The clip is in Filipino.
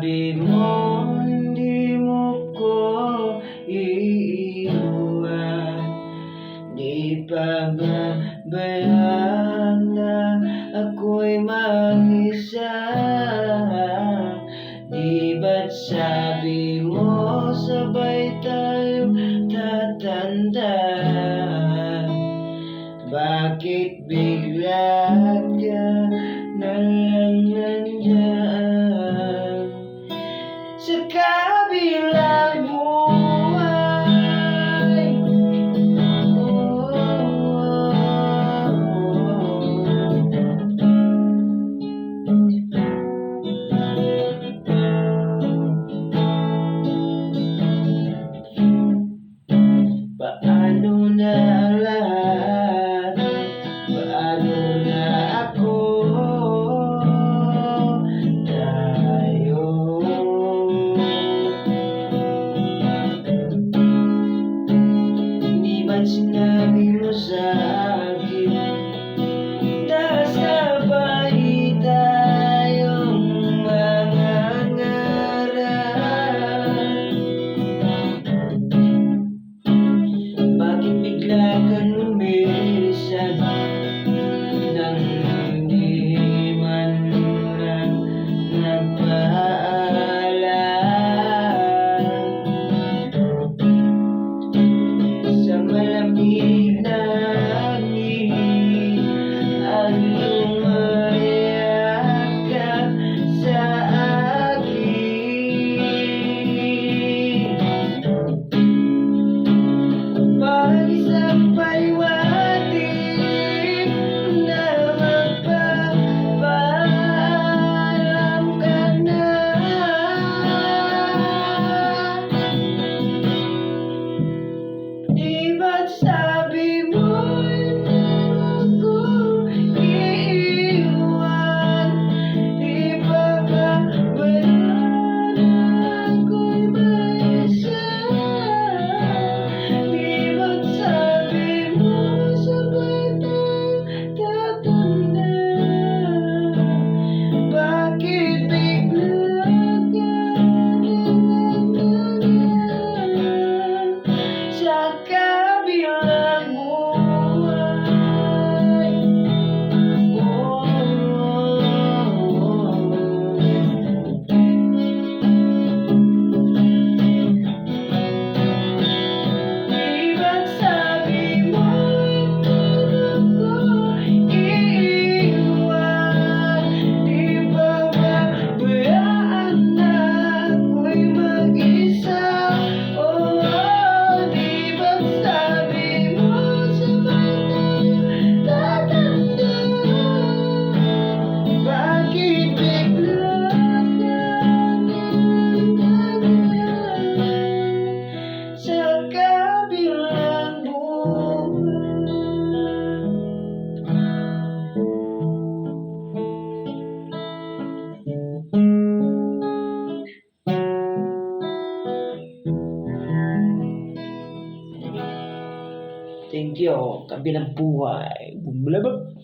sabi mo hindi mo ko iiwan. Di pa bayaan na ako'y mag-isa. Di ba't sabi mo sabay tayong tatanda? Bakit bigla ka na lang nandyan sa kabilang buhay? Paano na lahat? Paano na ako? Tayo hindi ba't sinabi mo sa akin na sabay tayong mangangarap? Bakit bigla ka lumisan nang hindi man lang nagpaalam? Sa malamig na hangin ang lumayakap sa akin. Pag-isang paliwanag na magpapaalam ka na. Di ba't sabi mo hindi mo ko iiwan? Di ba bayaan na ako'y mag-isa? Di ba't sabi mo sabay tayong tatanda? Bakit bigla ka nandyan sa kabilang buhay? Di ba't sabi mo hindi mo ko iiwan? Di ba bayaan na ako'y mag-isa? Di ba't sabi mo sabay tayong tatanda? Bakit bigla ka nandyan sa kabilang buhay? Thank you, kabilang buhay. Bumulabog.